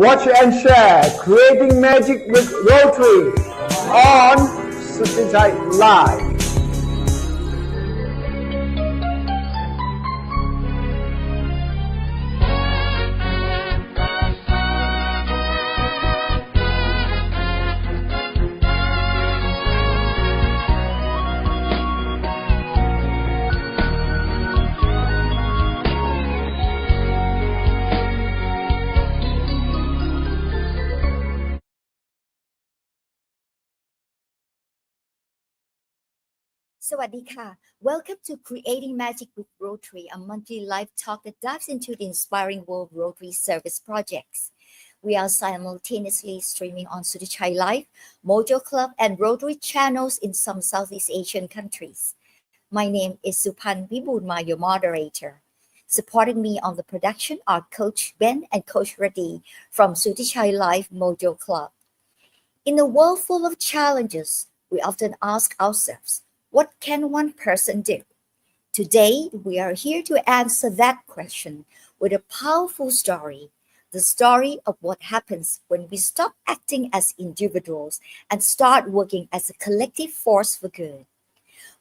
Watch and share Creating Magic with Rotary on Supan Live. Sawadika. Welcome to Creating Magic with Rotary, a monthly live talk that dives into the inspiring world of Rotary service projects. We are simultaneously streaming on Supan Live, Mojo Club, and Rotary channels in some Southeast Asian countries. My name is Supan Wiboonma, your moderator. Supporting me on the production are Coach Ben and Coach Rotary from Supan Live Mojo Club. In a world full of challenges, we often ask ourselves, what can one person do? Today, we are here to answer that question with a powerful story, the story of what happens when we stop acting as individuals and start working as a collective force for good.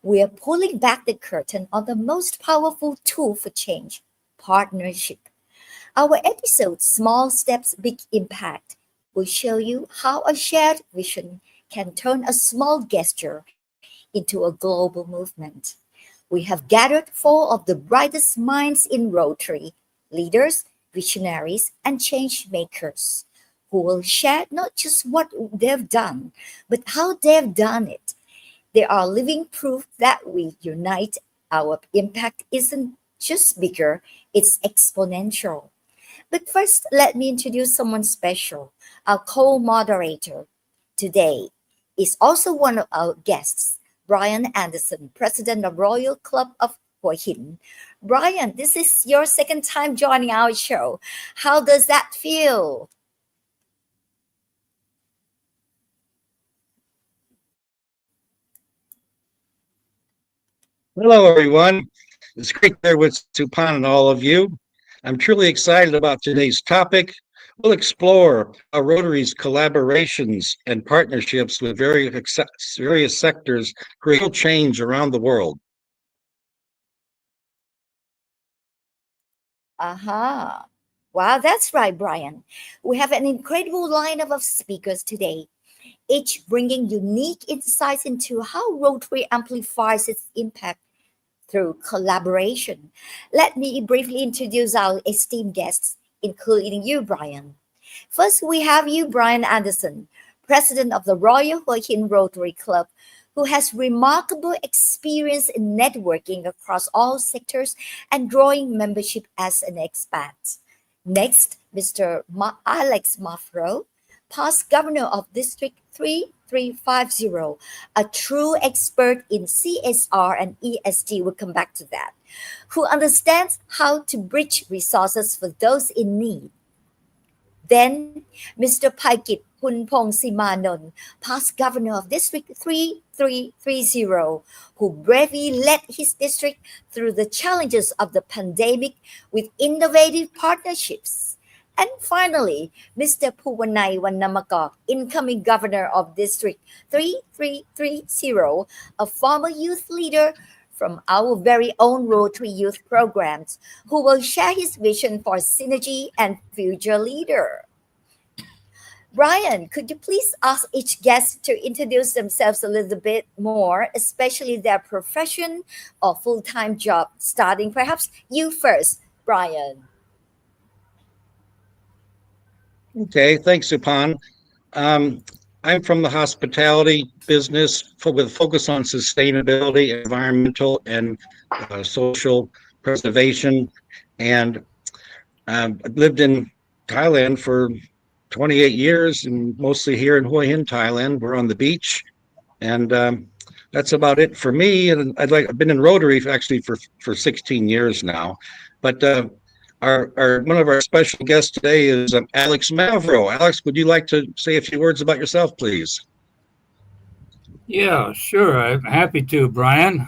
We are pulling back the curtain on the most powerful tool for change, partnership. Our episode, Small Steps, Big Impact, will show you how a shared vision can turn a small gesture into a global movement. We have gathered four of the brightest minds in Rotary, leaders, visionaries, and change makers, who will share not just what they've done, but how they've done it. They are living proof that we unite, our impact isn't just bigger, it's exponential. But first, let me introduce someone special, our co-moderator. Today is also one of our guests, Brian Anderson, President of Royal Club of Hua Hin. Brian, this is your second time joining our show. How does that feel? Hello, everyone. It's great to be there with Supan and all of you. I'm truly excited about today's topic. We'll explore how Rotary's collaborations and partnerships with various sectors create real change around the world. Aha. Wow, that's right, Brian. We have an incredible lineup of speakers today, each bringing unique insights into how Rotary amplifies its impact through collaboration. Let me briefly introduce our esteemed guests, including you, Brian. First, we have you, Brian Anderson, President of the Royal Hua Hin Rotary Club, who has remarkable experience in networking across all sectors and growing membership as an expat. Next, Mr. Alex Mavro, past governor of District 3350, a true expert in CSR and ESG, we'll come back to that, who understands how to bridge resources for those in need. Then, Mr. Paikit Punpong Simanon, past governor of District 3330, who bravely led his district through the challenges of the pandemic with innovative partnerships. And finally, Mr. Puwanai Wanamakok, incoming governor of District 3330, a former youth leader from our very own Rotary Youth programs, who will share his vision for synergy and future leader. Brian, could you please ask each guest to introduce themselves a little bit more, especially their profession or full-time job, starting perhaps you first, Brian. Okay, thanks, Supan. I'm from the hospitality business with a focus on sustainability, environmental, and social preservation. And I've lived in Thailand for 28 years and mostly here in Hua Hin, Thailand. We're on the beach. And that's about it for me. And I've been in Rotary actually for 16 years now. But one of our special guests today is Alex Mavro. Alex, would you like to say a few words about yourself, please? Yeah, sure. I'm happy to, Brian.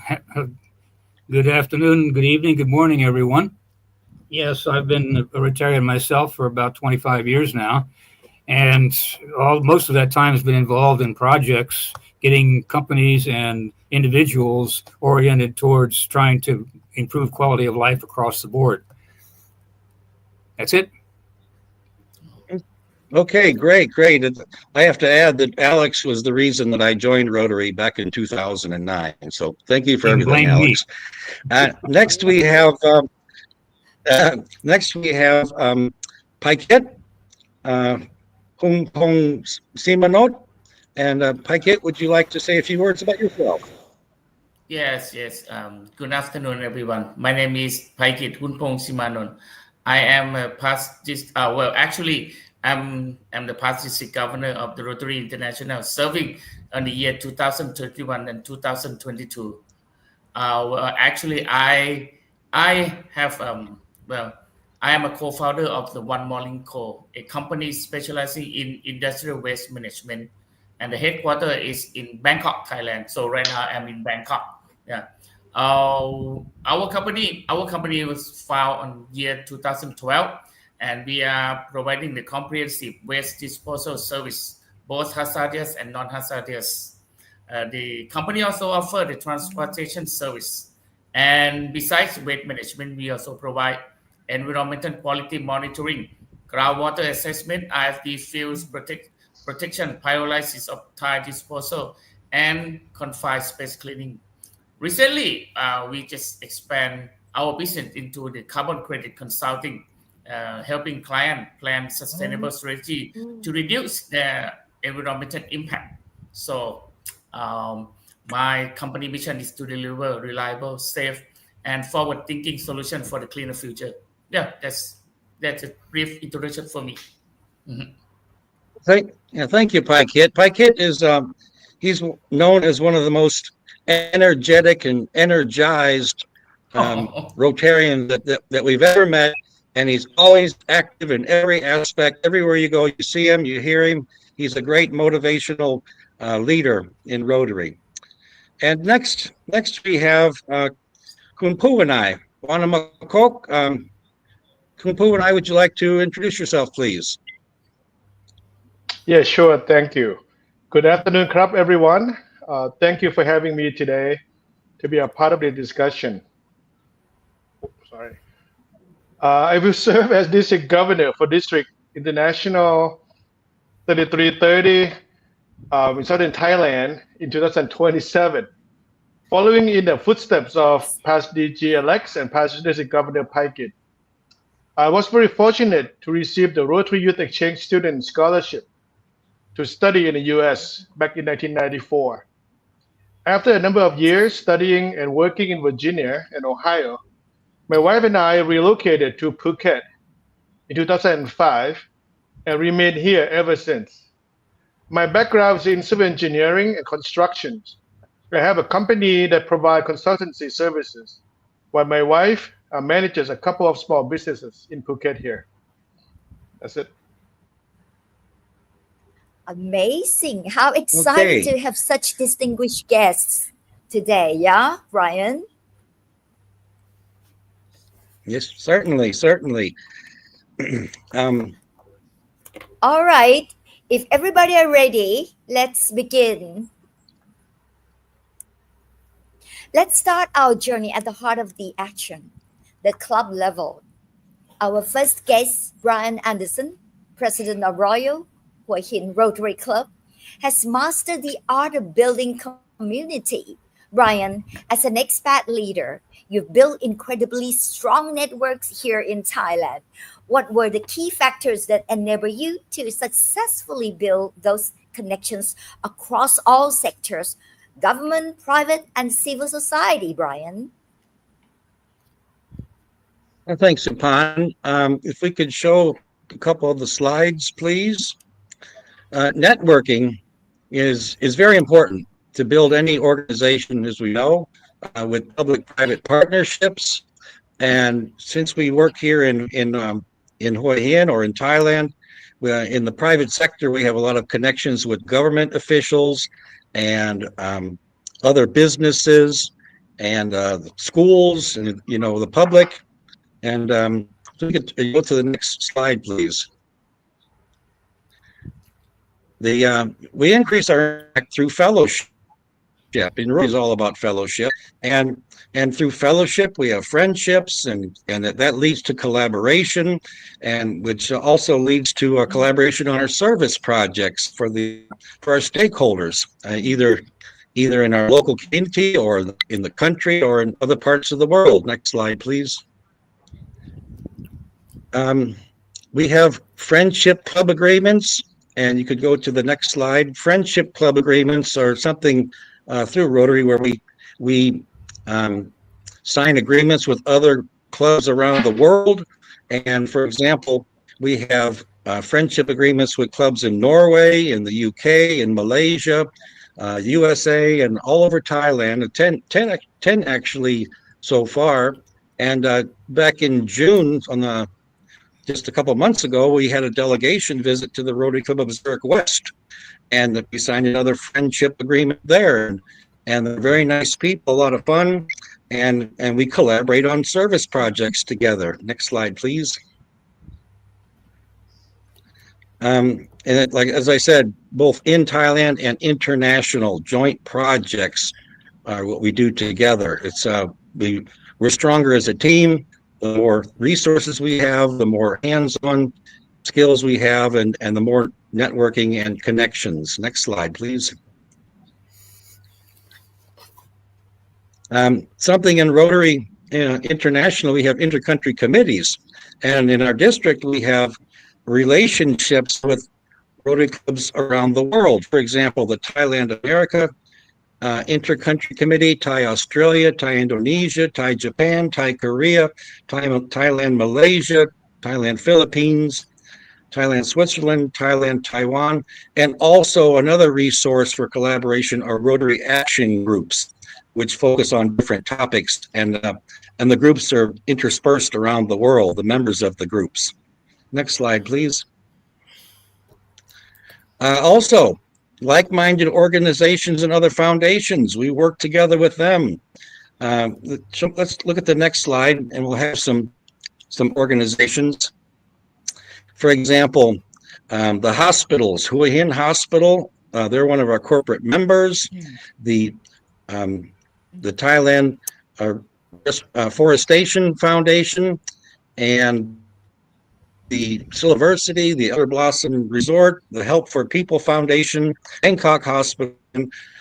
Good afternoon, good evening, good morning, everyone. Yes, I've been a Rotarian myself for about 25 years now, and most of that time has been involved in projects, getting companies and individuals oriented towards trying to improve quality of life across the board. That's it. Okay, great, great. I have to add that Alex was the reason that I joined Rotary back in 2009. So thank you for You can everything, blame me. Alex. Next we have Paikit Hung Simanot. And Paikit, would you like to say a few words about yourself? Yes, yes. Good afternoon, everyone. My name is Paikit Hunpong Simanon. I am a past actually, I'm the past district governor of the Rotary International, serving on the year 2021 and 2022. Actually, I have I am a co-founder of the One Morning Co., a company specializing in industrial waste management, and the headquarters is in Bangkok, Thailand. So right now I'm in Bangkok. Yeah. Our company was founded on year 2012, and we are providing the comprehensive waste disposal service, both hazardous and non-hazardous. The company also offers the transportation service, and besides waste management, we also provide environmental quality monitoring, groundwater assessment, IFD fuels protection, pyrolysis of tire disposal, and confined space cleaning. Recently, we just expand our business into the carbon credit consulting, helping clients plan sustainable strategy to reduce their environmental impact. So, my company mission is to deliver reliable, safe, and forward-thinking solution for the cleaner future. Yeah, that's a brief introduction for me. Mhm. Thank you, Paikit. Paikit is he's known as one of the most energetic and energized Rotarians that we've ever met, and he's always active in every aspect. Everywhere you go, you see him, you hear him. He's a great motivational leader in Rotary. And next we have Kunpu and I. Wanamakok. Kunpu and I, would you like to introduce yourself, please? Yeah, sure. Thank you. Good afternoon, Krab, everyone. Thank you for having me today to be a part of the discussion. Sorry. I will serve as district governor for District International 3330 in southern Thailand in 2027, following in the footsteps of past DG Alex and past district governor Paikit. I was very fortunate to receive the Rotary Youth Exchange Student Scholarship to study in the US back in 1994. After a number of years studying and working in Virginia and Ohio, my wife and I relocated to Phuket in 2005 and remained here ever since. My background is in civil engineering and construction. I have a company that provides consultancy services, while my wife manages a couple of small businesses in Phuket here. That's it. Amazing. How exciting to have such distinguished guests today. Yeah, Brian? Yes, certainly. All right. If everybody are ready, let's begin. Let's start our journey at the heart of the action, the club level. Our first guest, Brian Anderson, president of Royal Hua Hin Rotary Club, has mastered the art of building community. Brian, as an expat leader, you've built incredibly strong networks here in Thailand. What were the key factors that enable you to successfully build those connections across all sectors, government, private, and civil society, Brian? Well, thanks, Supan. If we could show a couple of the slides, please. Networking is very important to build any organization, as we know, with public-private partnerships. And since we work here in Hua Hin or in Thailand, in the private sector, we have a lot of connections with government officials and other businesses and schools and the public. And So we could go to the next slide, please. We increase our impact through fellowship. And Rotary is all about fellowship, and through fellowship we have friendships, and that leads to collaboration, and which also leads to a collaboration on our service projects for our stakeholders, either in our local community or in the country or in other parts of the world. Next slide, please. We have friendship club agreements, and you could go to the next slide. Friendship club agreements are something through Rotary where we sign agreements with other clubs around the world. And for example, we have friendship agreements with clubs in Norway, in the UK, in Malaysia, USA, and all over Thailand. 10 actually so far. And back in June, just a couple of months ago, we had a delegation visit to the Rotary Club of Zurich West, and we signed another friendship agreement there. And they're very nice people, a lot of fun, and we collaborate on service projects together. Next slide, please. And as I said, both in Thailand and international joint projects are what we do together. It's we're stronger as a team. The more resources we have, the more hands-on skills we have, and the more networking and connections. Next slide, please. Something in Rotary International, we have intercountry committees, and in our district we have relationships with Rotary clubs around the world. For example, the Thailand America Intercountry Committee, Thai Australia, Thai Indonesia, Thai Japan, Thai Korea, Thailand Malaysia, Thailand Philippines, Thailand Switzerland, Thailand Taiwan, and also another resource for collaboration are Rotary action groups, which focus on different topics, and the groups are interspersed around the world, the members of the groups. Next slide, please. Also, like-minded organizations and other foundations, we work together with them. So let's look at the next slide, and we'll have some organizations. For example, the hospitals, Hua Hin Hospital, they're one of our corporate members. The Thailand Forestation Foundation, and the Silversity, the Elder Blossom Resort, the Help for People Foundation, Bangkok Hospital.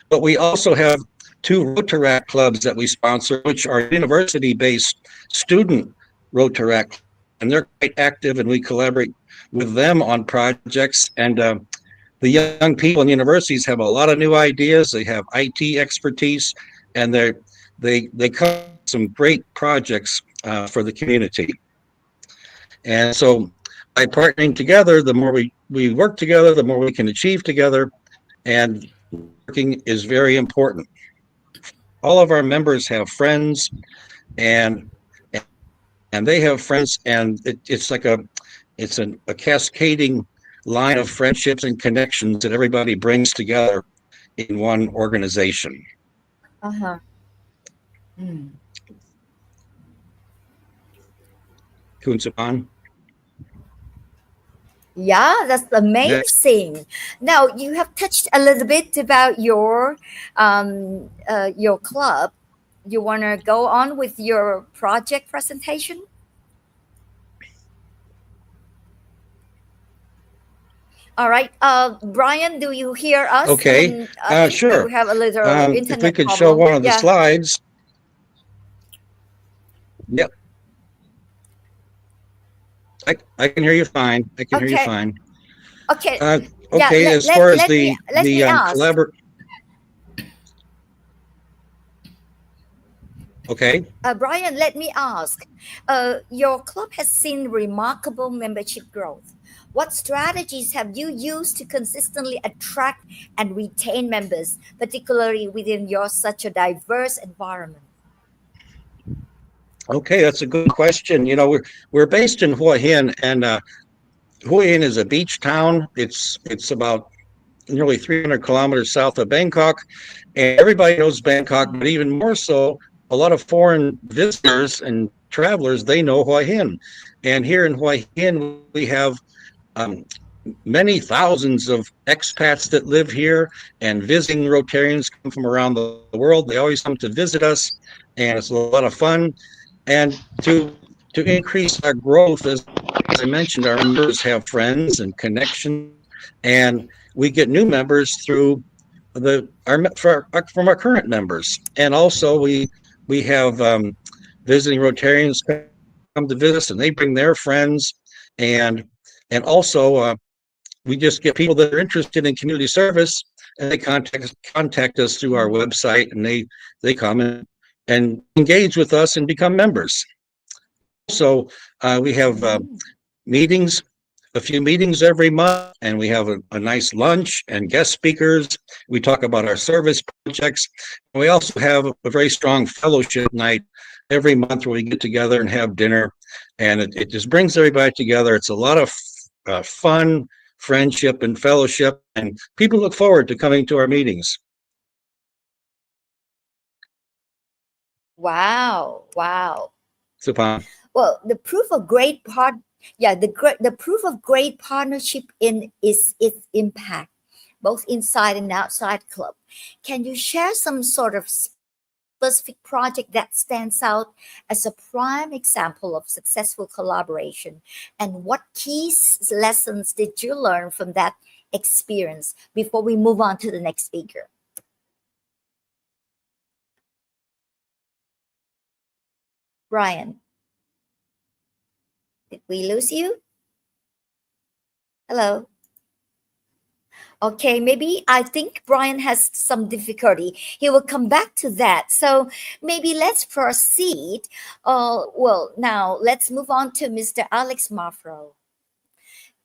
But we also have 2 Rotaractor clubs that we sponsor, which are university-based student Rotaractor, and they're quite active, and we collaborate with them on projects. And the young people in universities have a lot of new ideas. They have IT expertise, and they come up with some great projects for the community. And so by partnering together, the more we work together, the more we can achieve together, and working is very important. All of our members have friends, and they have friends, and it's like a cascading line of friendships and connections that everybody brings together in one organization. Kun Supan. Yeah, that's amazing. Now you have touched a little bit about your club. You want to go on with your project presentation? All right, Brian, do you hear us? Okay, sure. We have a little internet if we could problem. show one of the slides. Yep. I can hear you fine. I can hear you fine. Okay. Okay. As far as the collaboration. Okay. Brian, let me ask. Your club has seen remarkable membership growth. What strategies have you used to consistently attract and retain members, particularly within such a diverse environment? Okay, that's a good question. You know, we're based in Hua Hin, and Hua Hin is a beach town. It's about nearly 300 kilometers south of Bangkok, and everybody knows Bangkok, but even more so, a lot of foreign visitors and travelers, they know Hua Hin. And here in Hua Hin, we have many thousands of expats that live here, and visiting Rotarians come from around the world. They always come to visit us, and it's a lot of fun. And to increase our growth, as I mentioned, our members have friends and connections, and we get new members through from our current members. And also we have visiting Rotarians come to visit us, and they bring their friends, and also we just get people that are interested in community service, and they contact us through our website, and they come and engage with us and become members. So we have meetings, a few meetings every month, and we have a nice lunch and guest speakers. We talk about our service projects. We also have a very strong fellowship night every month where we get together and have dinner, and it just brings everybody together. It's a lot of fun, friendship, and fellowship, and people look forward to coming to our meetings. Wow. Supan. Well, the proof of great the proof of great partnership is its impact, both inside and outside club. Can you share some sort of specific project that stands out as a prime example of successful collaboration, and what key lessons did you learn from that experience before we move on to the next speaker? Brian, did we lose you? Hello. Okay, maybe I think Brian has some difficulty. He will come back to that. So maybe let's proceed. Well, now let's move on to Mr. Alex Mavro.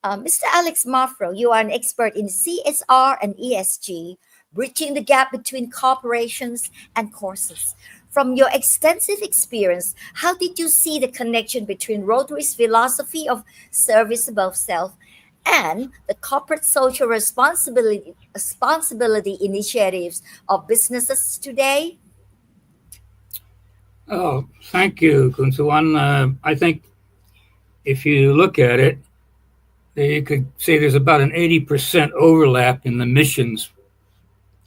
Mr. Alex Mavro, you are an expert in CSR and ESG, bridging the gap between corporations and courses. From your extensive experience, how did you see the connection between Rotary's philosophy of service above self and the corporate social responsibility initiatives of businesses today? Oh, thank you, Kunsuwan. I think if you look at it, you could say there's about an 80% overlap in the missions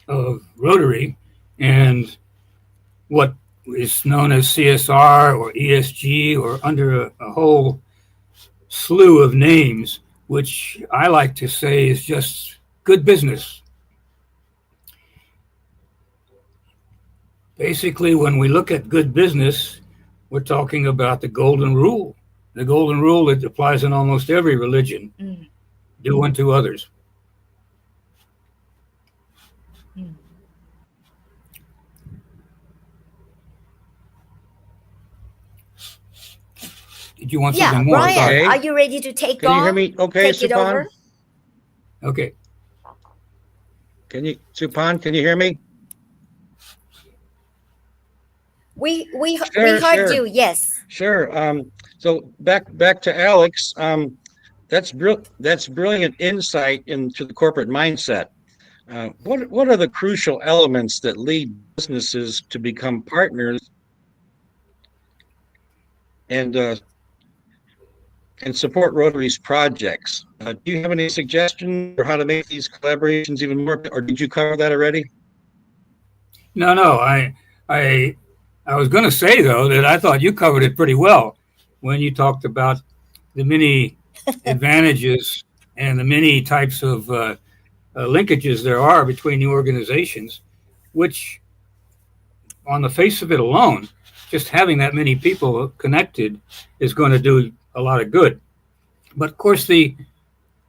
of Rotary and what is known as CSR or ESG, or under a whole slew of names, which I like to say is just good business. Basically, when we look at good business, we're talking about the golden rule. The golden rule that applies in almost every religion. Do unto others. Did you want something more? Brian, Okay. are you ready to take Can on? you hear me okay, Take it Supan? over? Okay. Supan, can you hear me? We Sure, heard sure. you, yes. Sure. So back to Alex. That's brilliant insight into the corporate mindset. What are the crucial elements that lead businesses to become partners and support Rotary's projects? Do you have any suggestions for how to make these collaborations even more, or did you cover that already? No. I was going to say, though, that I thought you covered it pretty well when you talked about the many advantages and the many types of linkages there are between the organizations, which on the face of it alone, just having that many people connected is going to do a lot of good. But of course,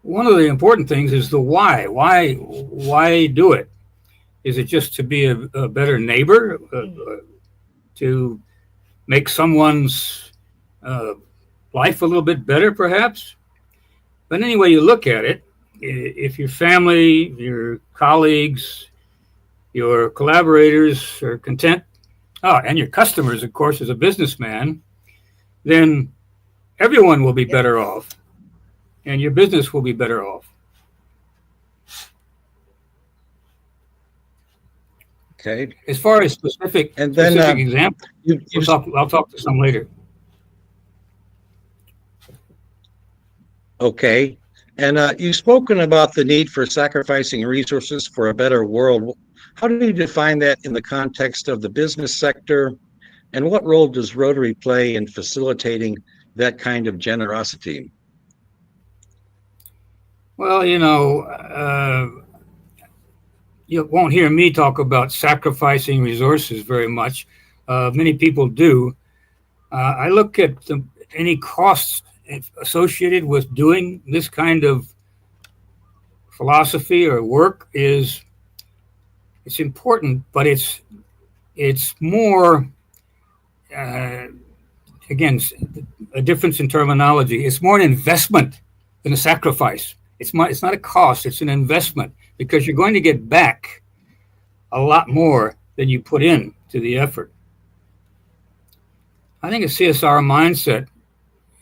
one of the important things is the why. Why do it? Is it just to be a better neighbor, to make someone's life a little bit better, perhaps? But anyway, you look at it, if your family, your colleagues, your collaborators are content, and your customers, of course, as a businessman, then everyone will be better off, and your business will be better off. Okay. As far as specific examples, I'll talk to some later. Okay. And you've spoken about the need for sacrificing resources for a better world. How do you define that in the context of the business sector? And what role does Rotary play in facilitating that kind of generosity? Well, you won't hear me talk about sacrificing resources very much. Many people do. I look at any costs associated with doing this kind of philosophy or work. It's important, but it's more again, a difference in terminology. It's more an investment than a sacrifice. It's not a cost, it's an investment, because you're going to get back a lot more than you put in to the effort. I think a CSR mindset,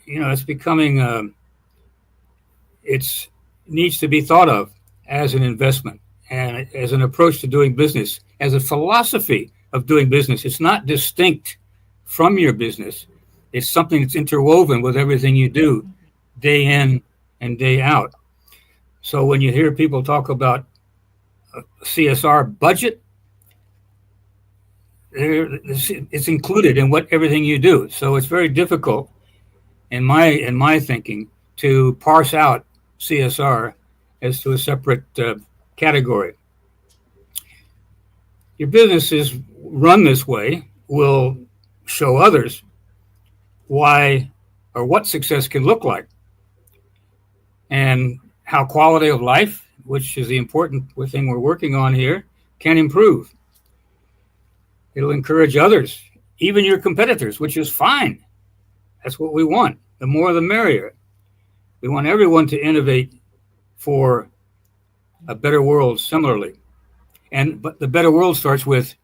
it's becoming, it needs to be thought of as an investment and as an approach to doing business, as a philosophy of doing business. It's not distinct from your business. It's something that's interwoven with everything you do day in and day out. So when you hear people talk about a CSR budget, it's included in everything you do. So it's very difficult in my thinking to parse out CSR as to a separate category. Your business is run this way will show others why or what success can look like, and how quality of life, which is the important thing we're working on here, can improve. It'll encourage others, even your competitors, which is fine. That's what we want. The more the merrier. We want everyone to innovate for a better world similarly. But the better world starts with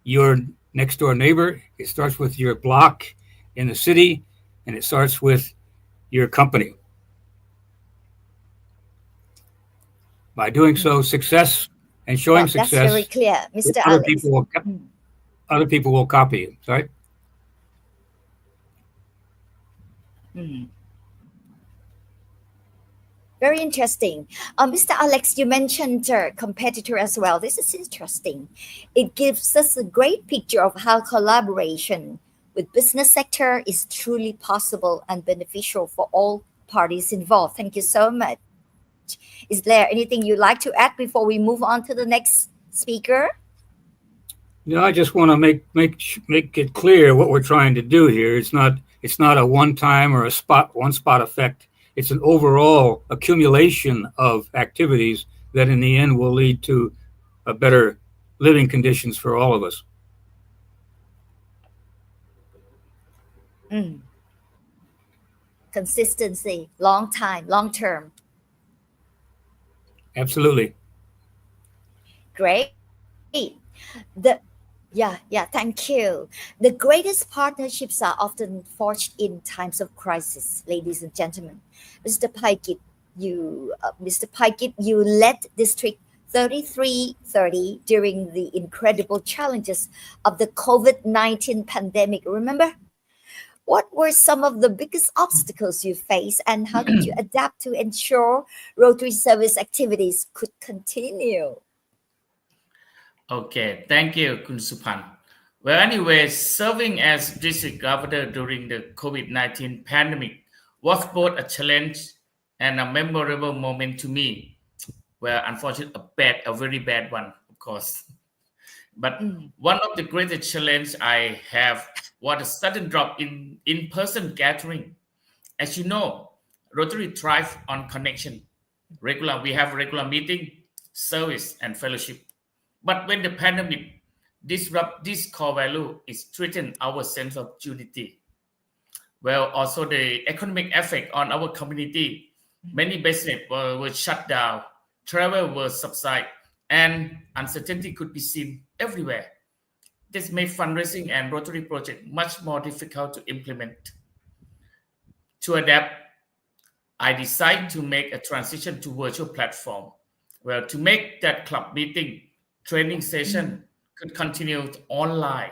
your next door neighbor. It starts with your block in the city, and it starts with your company. By doing so, success and showing success. That's very clear, Mr. Alex. Other people will copy you. Sorry. Very interesting. Mr. Alex, you mentioned competitor as well. This is interesting. It gives us a great picture of how collaboration with business sector is truly possible and beneficial for all parties involved. Thank you so much. Is there anything you'd like to add before we move on to the next speaker? No, I just want to make it clear what we're trying to do here. It's not a one-time or one spot effect. It's an overall accumulation of activities that in the end will lead to a better living conditions for all of us. Consistency, long term. Absolutely. Great. Thank you. The greatest partnerships are often forged in times of crisis, ladies and gentlemen. Mr. Paikit, you led District 3330 during the incredible challenges of the COVID-19 pandemic. Remember? What were some of the biggest obstacles you faced, and how did you adapt to ensure Rotary service activities could continue? Okay, thank you, Kun Supan. Well, anyway, serving as district governor during the COVID-19 pandemic was both a challenge and a memorable moment to me. Well, unfortunately, a very bad one, of course. But one of the greatest challenges I have was a sudden drop in in-person gathering. As you know, Rotary thrives on connection. We have regular meeting, service, and fellowship. But when the pandemic disrupts this core value, it threatens our sense of unity. Well, also the economic effect on our community. Many businesses were shut down, travel was subside, and uncertainty could be seen everywhere. This made fundraising and Rotary project much more difficult to implement. To adapt, I decided to make a transition to virtual platform. Well, to make that club meeting, training session could continue online.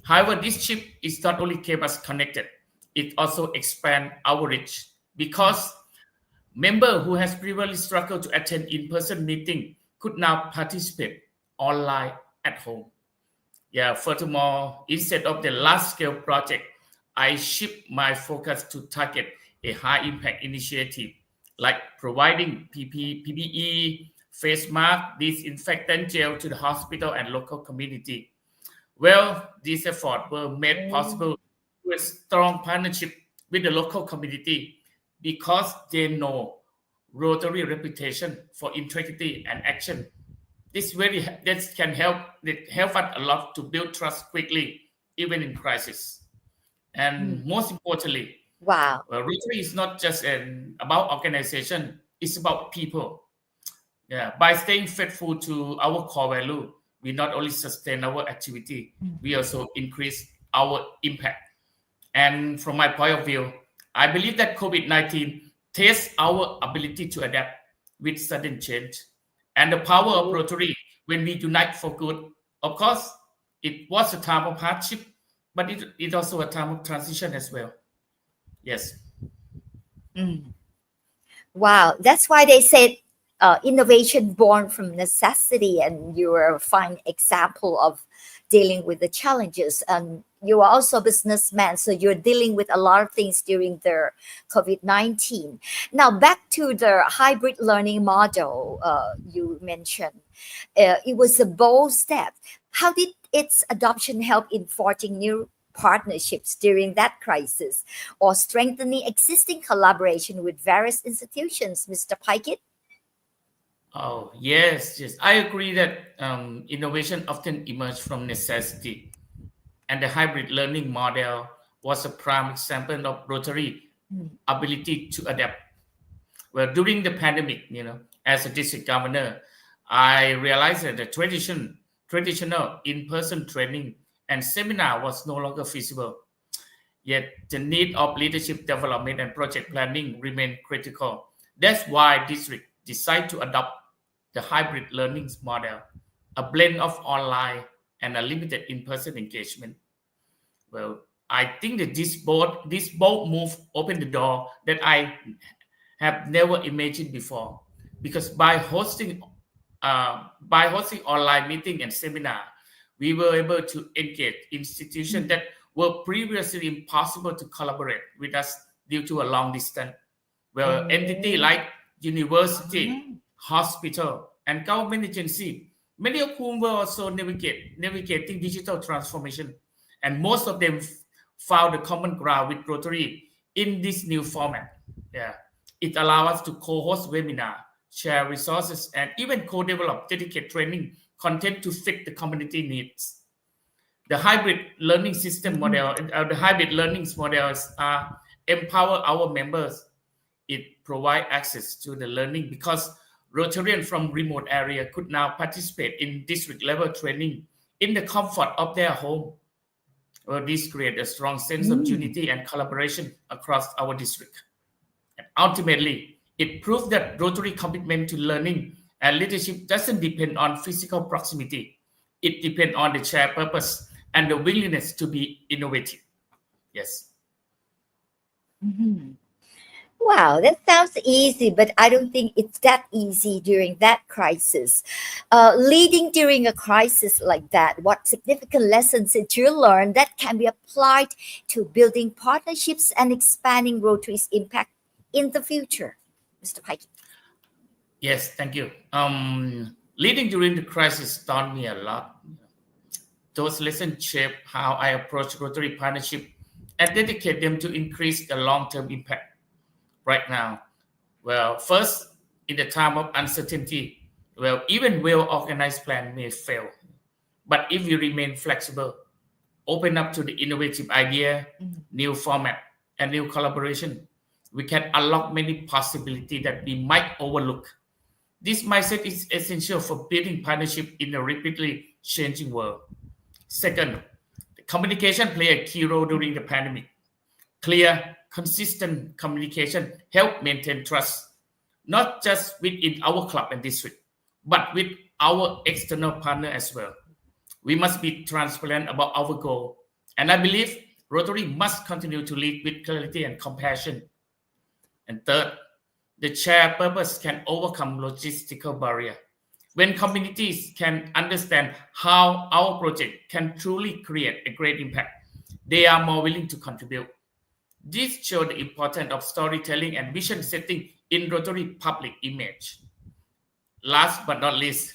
However, this shift is not only kept us connected, it also expand our reach because member who has previously struggled to attend in-person meeting could now participate online at home. Yeah, furthermore, instead of the large-scale project, I shift my focus to target a high-impact initiative like providing PPE, face mask, disinfectant gel to the hospital and local community. Well, these efforts were made possible through a strong partnership with the local community because they know Rotary reputation for integrity and action. This can help us a lot to build trust quickly, even in crisis. And most importantly, Wow. Rotary is not just about organization; it's about people. Yeah, by staying faithful to our core value, we not only sustain our activity, we also increase our impact. And from my point of view, I believe that COVID-19 tests our ability to adapt with sudden change and the power of Rotary when we unite for good. Of course, it was a time of hardship, but it also a time of transition as well. Yes. Wow, that's why they said innovation born from necessity, and you're a fine example of dealing with the challenges. And you are also a businessman, so you're dealing with a lot of things during the COVID-19. Now, back to the hybrid learning model you mentioned. It was a bold step. How did its adoption help in forging new partnerships during that crisis or strengthening existing collaboration with various institutions, Mr. Pikett? Oh, yes. I agree that innovation often emerges from necessity. And the hybrid learning model was a prime example of Rotary ability to adapt. Well, during the pandemic, as a district governor, I realized that the traditional in-person training and seminar was no longer feasible. Yet the need of leadership development and project planning remained critical. That's why district decided to adopt the hybrid learning model, a blend of online and a limited in-person engagement. Well, I think that this bold move opened the door that I have never imagined before, because by hosting online meeting and seminar, we were able to engage institutions that were previously impossible to collaborate with us due to a long distance. Well, entity like university, hospital, and government agency, many of whom were also navigating digital transformation, and most of them found a common ground with Rotary in this new format. Yeah, it allows us to co-host webinar, share resources, and even co-develop dedicated training content to fit the community needs. The hybrid learning system model, the hybrid learning models empower our members. It provides access to the learning because Rotarians from remote area could now participate in district level training in the comfort of their home. Well, this creates a strong sense of unity and collaboration across our district. And ultimately, it proves that Rotary commitment to learning and leadership doesn't depend on physical proximity. It depends on the shared purpose and the willingness to be innovative. Yes. Wow, that sounds easy, but I don't think it's that easy during that crisis. Leading during a crisis like that, what significant lessons did you learn that can be applied to building partnerships and expanding Rotary's impact in the future, Mr. Pikett? Yes, thank you. Leading during the crisis taught me a lot. Those lessons shape how I approach Rotary partnership and dedicate them to increase the long-term impact. Right now, well, first, in the time of uncertainty, well, even well-organized plan may fail. But if we remain flexible, open up to the innovative idea, new format, and new collaboration, we can unlock many possibilities that we might overlook. This mindset is essential for building partnership in a rapidly changing world. Second, the communication played a key role during the pandemic. Clear, consistent communication help maintain trust, not just within our club and district, but with our external partner as well. We must be transparent about our goal, and I believe Rotary must continue to lead with clarity and compassion. And third, the shared purpose can overcome logistical barrier. When communities can understand how our project can truly create a great impact, they are more willing to contribute. This shows the importance of storytelling and vision setting in Rotary public image. Last but not least,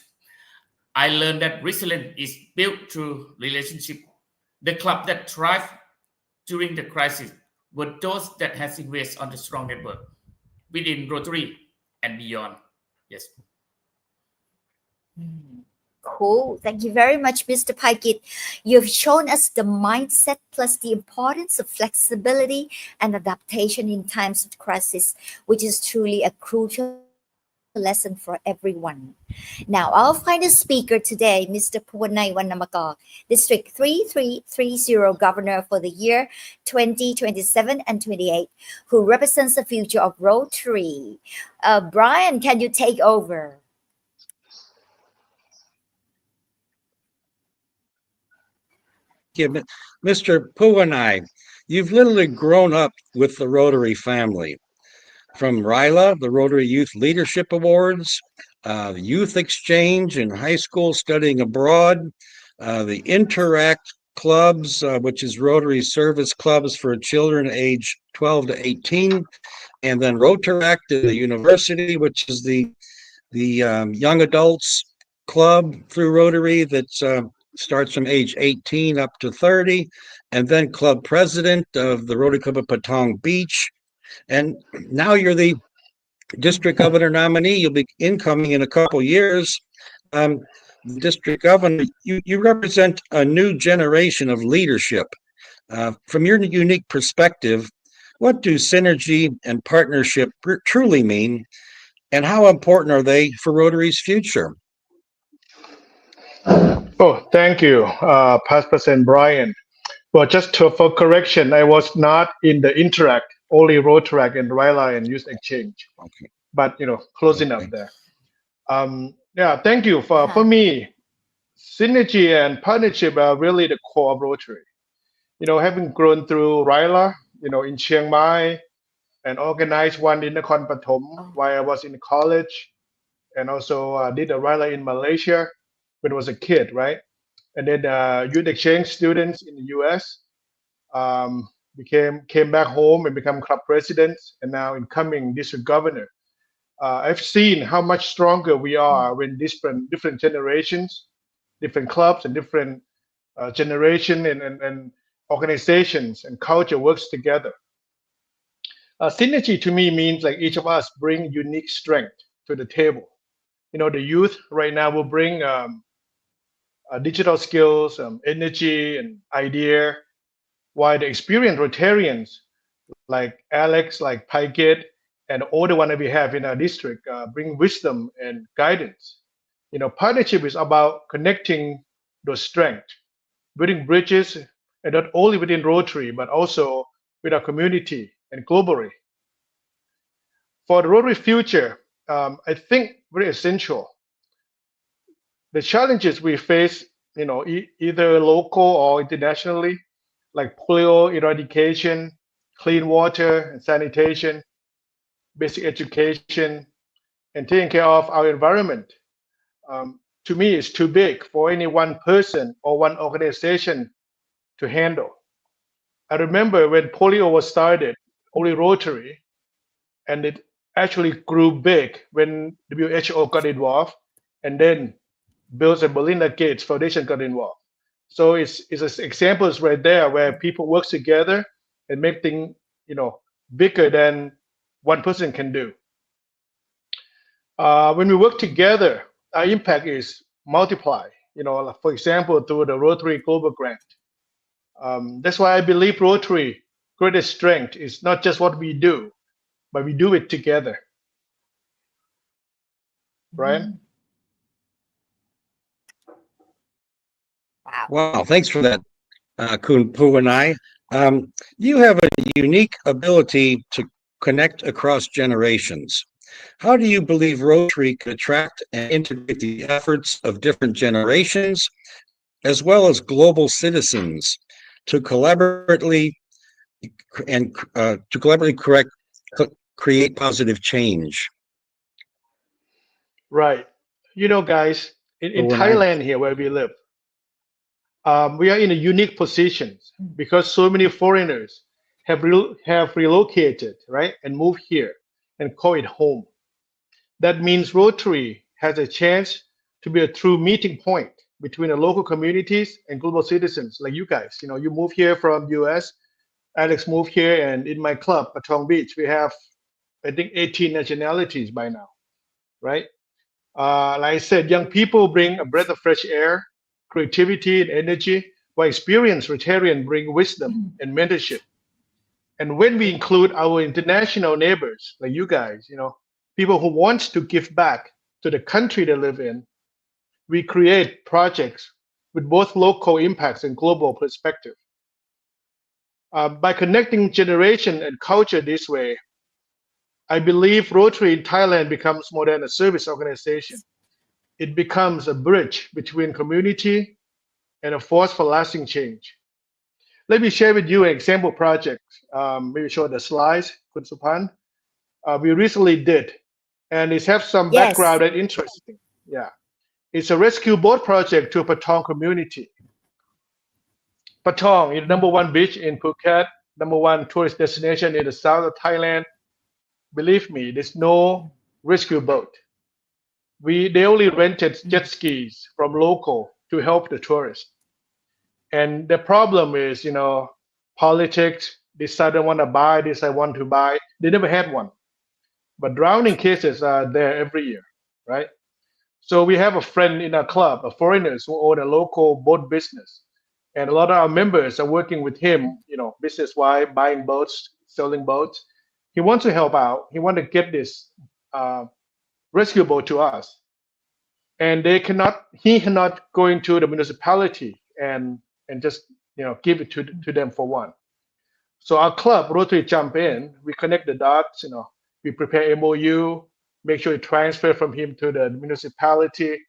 I learned that resilience is built through relationship. The club that thrived during the crisis were those that has invested on the strong network within Rotary and beyond. Yes. Cool. Thank you very much, Mr. Paikit. You've shown us the mindset plus the importance of flexibility and adaptation in times of crisis, which is truly a crucial lesson for everyone. Now, our final speaker today, Mr. Puwanai Wanamakar, District 3330 Governor for the year 2027 and 28, who represents the future of Rotary. Brian, can you take over? Mr. Puwanai, you've literally grown up with the Rotary family. From RILA, the Rotary Youth Leadership Awards, the Youth Exchange in high school studying abroad, the Interact clubs, which is Rotary service clubs for children age 12 to 18, and then Rotaractor at the university, which is the young adults club through Rotary that starts from age 18 up to 30, and then club president of the Rotary Club of Patong Beach. And now you're the district governor nominee. You'll be incoming in a couple years. The district governor, you represent a new generation of leadership. From your unique perspective, what do synergy and partnership truly mean, and how important are they for Rotary's future? Oh, thank you, Past President Brian. Well, just for correction, I was not in the Interact, only Rotaract and RILA and Youth Exchange. Okay. But, close enough there. Yeah, thank you. For me, synergy and partnership are really the core of Rotary. Having grown through RILA, in Chiang Mai, and organized one in Nakhon Pathom while I was in college, and also did a RILA in Malaysia when I was a kid, right? And then youth exchange students in the U.S. Came back home and become club presidents, and now incoming district governor. I've seen how much stronger we are when different generations, different clubs, and different generation and organizations and culture works together. Synergy to me means like each of us bring unique strength to the table. The youth right now will bring digital skills, energy, and idea, while the experienced Rotarians like Alex, like Paikit, and all the one that we have in our district bring wisdom and guidance. Partnership is about connecting those strengths, building bridges, and not only within Rotary, but also with our community and globally. For the Rotary future, I think very essential. The challenges we face, either local or internationally, like polio eradication, clean water and sanitation, basic education, and taking care of our environment, to me is too big for any one person or one organization to handle. I remember when polio was started, only Rotary, and it actually grew big when WHO got involved, and then Bill and Melinda Gates Foundation got involved. So it's examples right there where people work together and make things, bigger than one person can do. When we work together, our impact is multiplied. For example, through the Rotary Global Grant. That's why I believe Rotary greatest strength is not just what we do, but we do it together. Brian? Wow, thanks for that, Kun Puwanai. You have a unique ability to connect across generations. How do you believe Rotary can attract and integrate the efforts of different generations, as well as global citizens, to collaboratively create positive change? Right. You know, guys, in When I Thailand here where we live, we are in a unique position because so many foreigners have relocated, right, and moved here and call it home. That means Rotary has a chance to be a true meeting point between the local communities and global citizens like you guys. You know, you move here from US, Alex moved here, and in my club, Patong Beach, we have, I think, 18 nationalities by now, right? Like I said, young people bring a breath of fresh air, creativity, and energy, while experienced Rotarians bring wisdom and mentorship. And when we include our international neighbors, like you guys, you know, people who want to give back to the country they live in, we create projects with both local impacts and global perspective. By connecting generation and culture this way, I believe Rotary in Thailand becomes more than a service organization. It becomes a bridge between community and a force for lasting change. Let me share with you an example project. Maybe show the slides, Kun Supan. We recently did, and it has some Yes. background and interesting. Yeah, it's a rescue boat project to a Patong community. Patong is the number one beach in Phuket, number one tourist destination in the south of Thailand. Believe me, there's no rescue boat. They only rented jet skis from local to help the tourists. And the problem is, you know, politics. This I don't want to buy. This I want to buy. They never had one. But drowning cases are there every year, right? So we have a friend in our club, a foreigners who own a local boat business, and a lot of our members are working with him, you know, business-wise, buying boats, selling boats. He wants to help out. He wants to get this rescue boat to us, and they cannot. He cannot go into the municipality and just give it to them for one. So our club Rotary jump in. We connect the dots. You know, we prepare MOU, make sure we transfer from him to the municipality.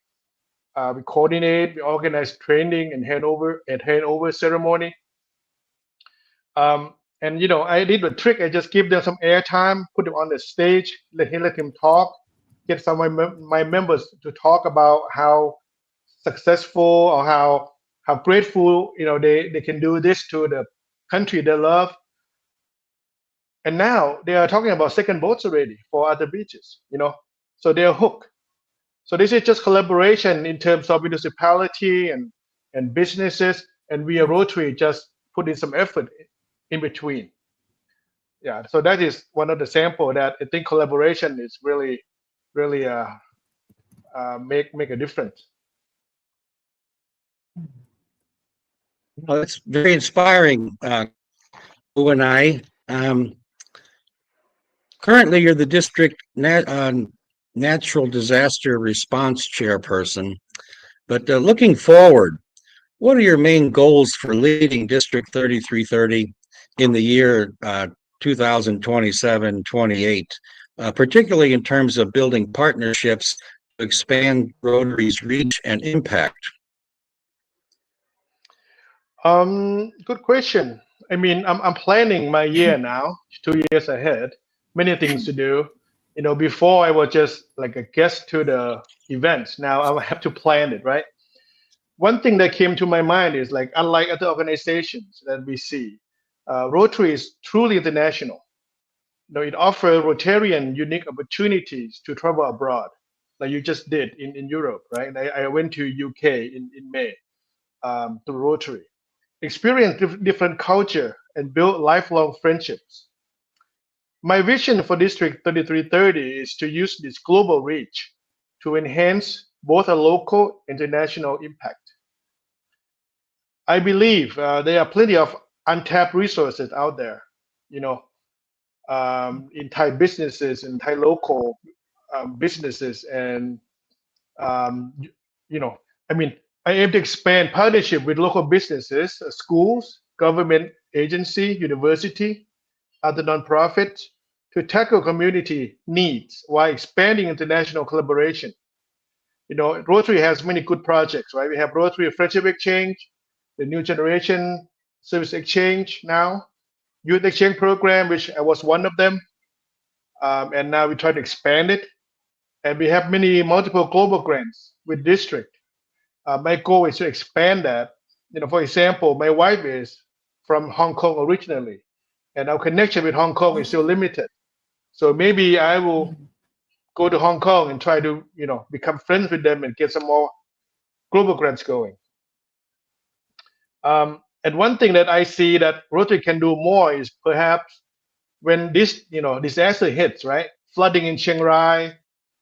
We coordinate, we organize training and handover ceremony. And I did a trick. I just give them some airtime, put them on the stage, let him talk, get some of my members to talk about how successful or how grateful they can do this to the country they love. And now they are talking about second boats already for other beaches. So they are hooked. So this is just collaboration in terms of municipality and businesses, and we are Rotary just put in some effort in between. Yeah, so that is one of the sample that I think collaboration is really make a difference. Well, that's very inspiring, Wu and I. Currently, you're the district natural disaster response chairperson. But looking forward, what are your main goals for leading District 3330 in the year 2027-28, particularly in terms of building partnerships to expand Rotary's reach and impact? Good question. I mean, I'm planning my year now, 2 years ahead, many things to do. Before I was just like a guest to the events. Now I have to plan it, right? One thing that came to my mind is like, unlike other organizations that we see, Rotary is truly international. It offers Rotarian unique opportunities to travel abroad, like you just did in Europe, right? And I went to UK in May to Rotary, experience different culture and build lifelong friendships. My vision for District 3330 is to use this global reach to enhance both a local and international impact. I believe there are plenty of untapped resources out there, in Thai businesses and Thai local businesses. And, I aim to expand partnership with local businesses, schools, government agency, university, other nonprofits to tackle community needs while expanding international collaboration. Rotary has many good projects, right? We have Rotary Friendship Exchange, the New Generation Service Exchange now, Youth Exchange Program, which I was one of them. and now we try to expand it. And we have multiple global grants with district. My goal is to expand that. For example, my wife is from Hong Kong originally, and our connection with Hong Kong is still limited. So maybe I will go to Hong Kong and try to, become friends with them and get some more global grants going. And one thing that I see that Rotary can do more is perhaps when this, disaster hits, right? Flooding in Chiang Rai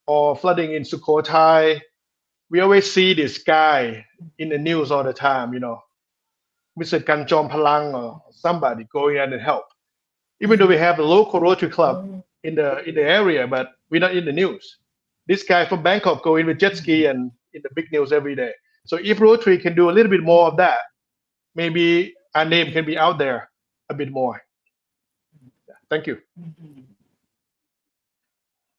or flooding in Sukhothai, we always see this guy in the news all the time, Mr. Kanchom Palang or somebody going in and help. Even though we have a local Rotary club in the area, but we're not in the news. This guy from Bangkok go in with jet ski and in the big news every day. So if Rotary can do a little bit more of that, maybe our name can be out there a bit more. Thank you.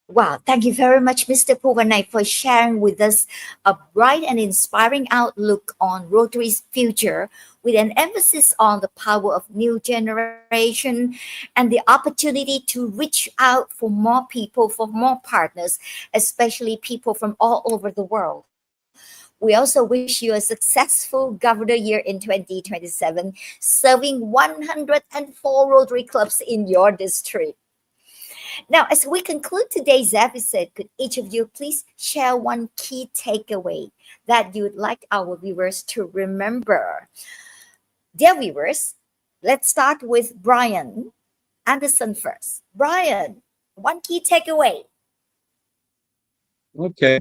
Wow, thank you very much, Mr. Puvanai, for sharing with us a bright and inspiring outlook on Rotary's future, with an emphasis on the power of new generation and the opportunity to reach out for more people, for more partners, especially people from all over the world. We also wish you a successful Governor year in 2027, serving 104 Rotary clubs in your district. Now, as we conclude today's episode, could each of you please share one key takeaway that you'd like our viewers to remember? Dear viewers, let's start with Brian Anderson first. Brian, one key takeaway. Okay.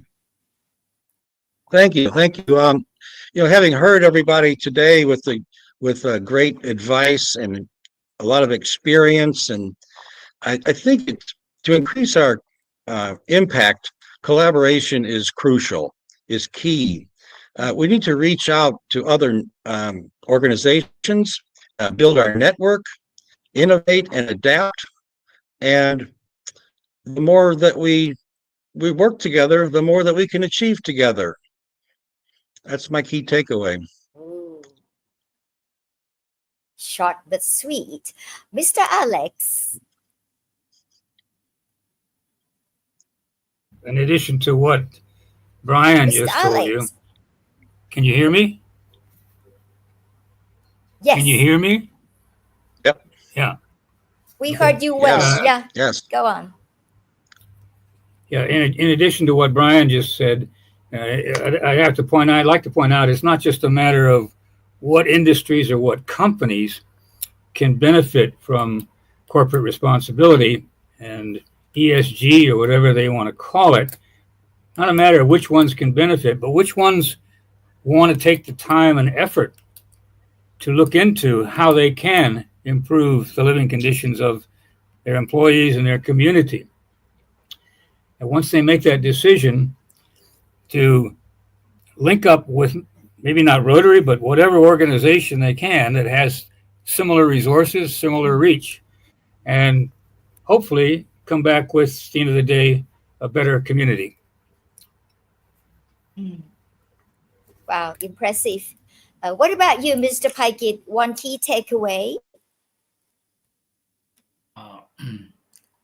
Thank you. Having heard everybody today with great advice and a lot of experience, and I think to increase our impact, collaboration is crucial, is key. We need to reach out to other organizations, build our network, innovate and adapt. And the more that we work together, the more that we can achieve together. That's my key takeaway. Ooh. Short but sweet. Mr. Alex. In addition to what Brian Mr. just told Alex. you, can you hear me? Yes. Can you hear me? Yep. Yeah. We heard you well. Yes. Yeah. Yes. Go on. Yeah. In addition to what Brian just said, I'd like to point out it's not just a matter of what industries or what companies can benefit from corporate responsibility and ESG or whatever they want to call it. Not a matter of which ones can benefit, but which ones want to take the time and effort to look into how they can improve the living conditions of their employees and their community. And once they make that decision to link up with maybe not Rotary, but whatever organization they can that has similar resources, similar reach, and hopefully come back with, at the end of the day, a better community. Wow, impressive. What about you, Mr. Paikit? One key takeaway?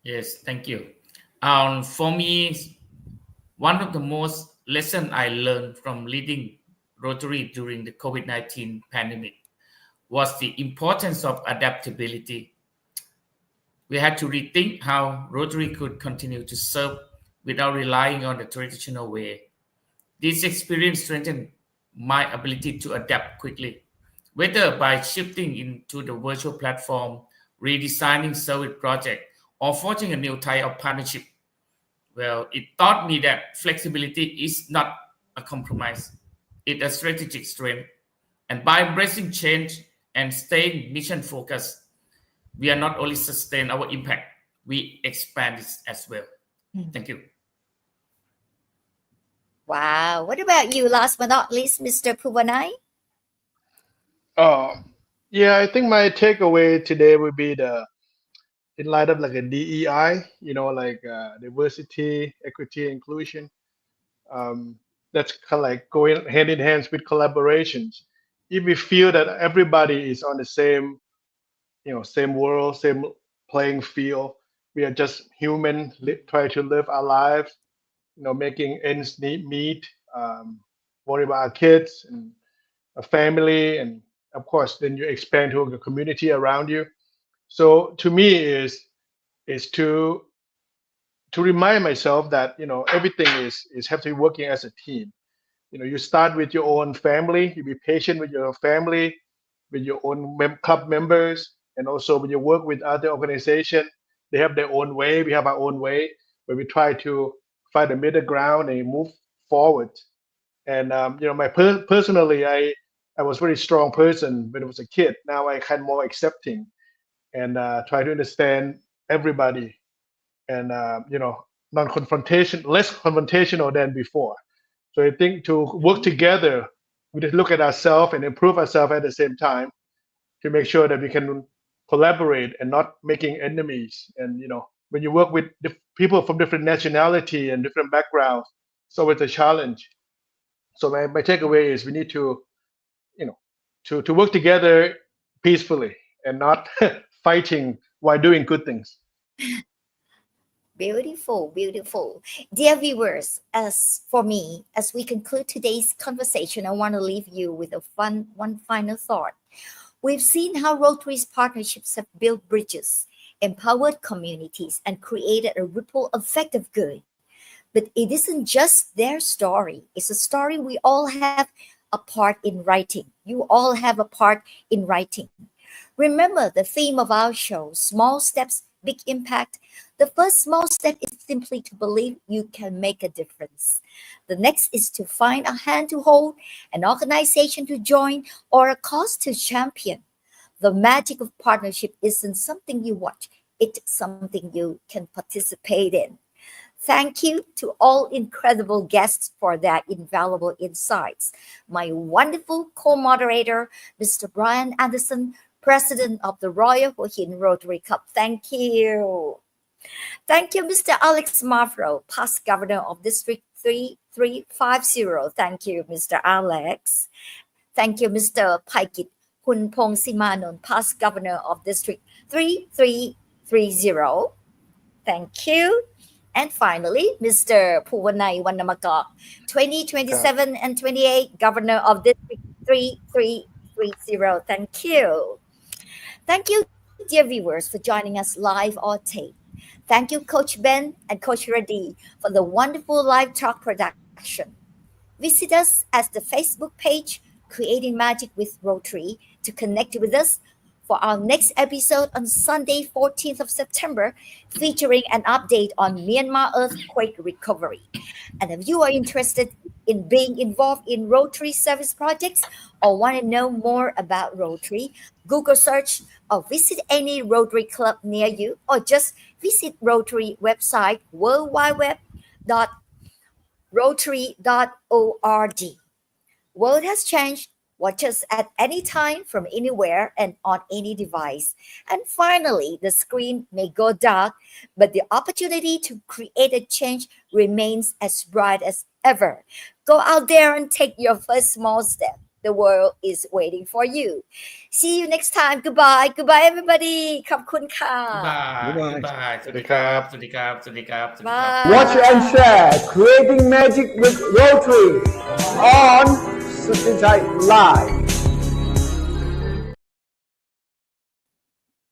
Yes, thank you. For me, one of the most lessons I learned from leading Rotary during the COVID-19 pandemic was the importance of adaptability. We had to rethink how Rotary could continue to serve without relying on the traditional way. This experience strengthened my ability to adapt quickly, whether by shifting into the virtual platform, redesigning service project, or forging a new type of partnership. Well, it taught me that flexibility is not a compromise. It's a strategic strength. And by embracing change and staying mission focused, we are not only sustain our impact, we expand it as well. Thank you. Wow. What about you, last but not least, Mr. Puvanai? Yeah, I think my takeaway today would be in light of like a DEI, like diversity, equity, inclusion. That's kind of like going hand in hand with collaborations. If we feel that everybody is on the same, same world, same playing field, we are just human, try to live our lives, making ends meet, worry about our kids and a family, and of course, then you expand to the community around you. So to me, is to remind myself that everything is have to be working as a team. You start with your own family. You be patient with your family, with your own club members, and also when you work with other organizations, they have their own way. We have our own way, where we try to find a middle ground and move forward. And personally, I was a very strong person when I was a kid. Now I kind of more accepting and try to understand everybody, and non-confrontation, less confrontational than before. So I think to work together, we just look at ourselves and improve ourselves at the same time to make sure that we can collaborate and not making enemies. And when you work with people from different nationality and different backgrounds, it's always a challenge. So my takeaway is we need to to work together peacefully and not fighting while doing good things. Beautiful, beautiful. Dear viewers, as for me, as we conclude today's conversation, I want to leave you with one final thought. We've seen how Rotary's partnerships have built bridges, empowered communities, and created a ripple effect of good. But it isn't just their story. It's a story we all have a part in writing. You all have a part in writing. Remember the theme of our show, small steps, big impact. The first small step is simply to believe you can make a difference. The next is to find a hand to hold, an organization to join, or a cause to champion. The magic of partnership isn't something you watch. It's something you can participate in. Thank you to all incredible guests for their invaluable insights. My wonderful co-moderator, Mr. Brian Anderson, President of the Royal Hua Hin Rotary Club. Thank you. Thank you, Mr. Alex Mavro, past governor of District 3350. Thank you, Mr. Alex. Thank you, Mr. Paikit Hunpong Simanon, past governor of District 3330. Thank you. And finally, Mr. Puwanai Wanamakak, 2027 and 28, governor of District 3330. Thank you. Thank you, dear viewers, for joining us live or tape. Thank you, Coach Ben and Coach Reddy, for the wonderful live talk production. Visit us at the Facebook page, Creating Magic with Rotary, to connect with us for our next episode on Sunday, 14th of September, featuring an update on Myanmar earthquake recovery. And if you are interested in being involved in Rotary service projects or want to know more about Rotary, Google search or visit any Rotary club near you, or just visit Rotary website worldwideweb.rotary.org. World has changed. Watch us at any time from anywhere and on any device. And finally, the screen may go dark, but the opportunity to create a change remains as bright as ever. Go out there and take your first small step. The world is waiting for you. See you next time. Goodbye. Goodbye, everybody. ขอบคุณค่ะ Goodbye. สวัสดีครับ สวัสดีครับ สวัสดีครับ Bye. Watch and share Creating Magic with Rotary on Supan Wiboonma Live.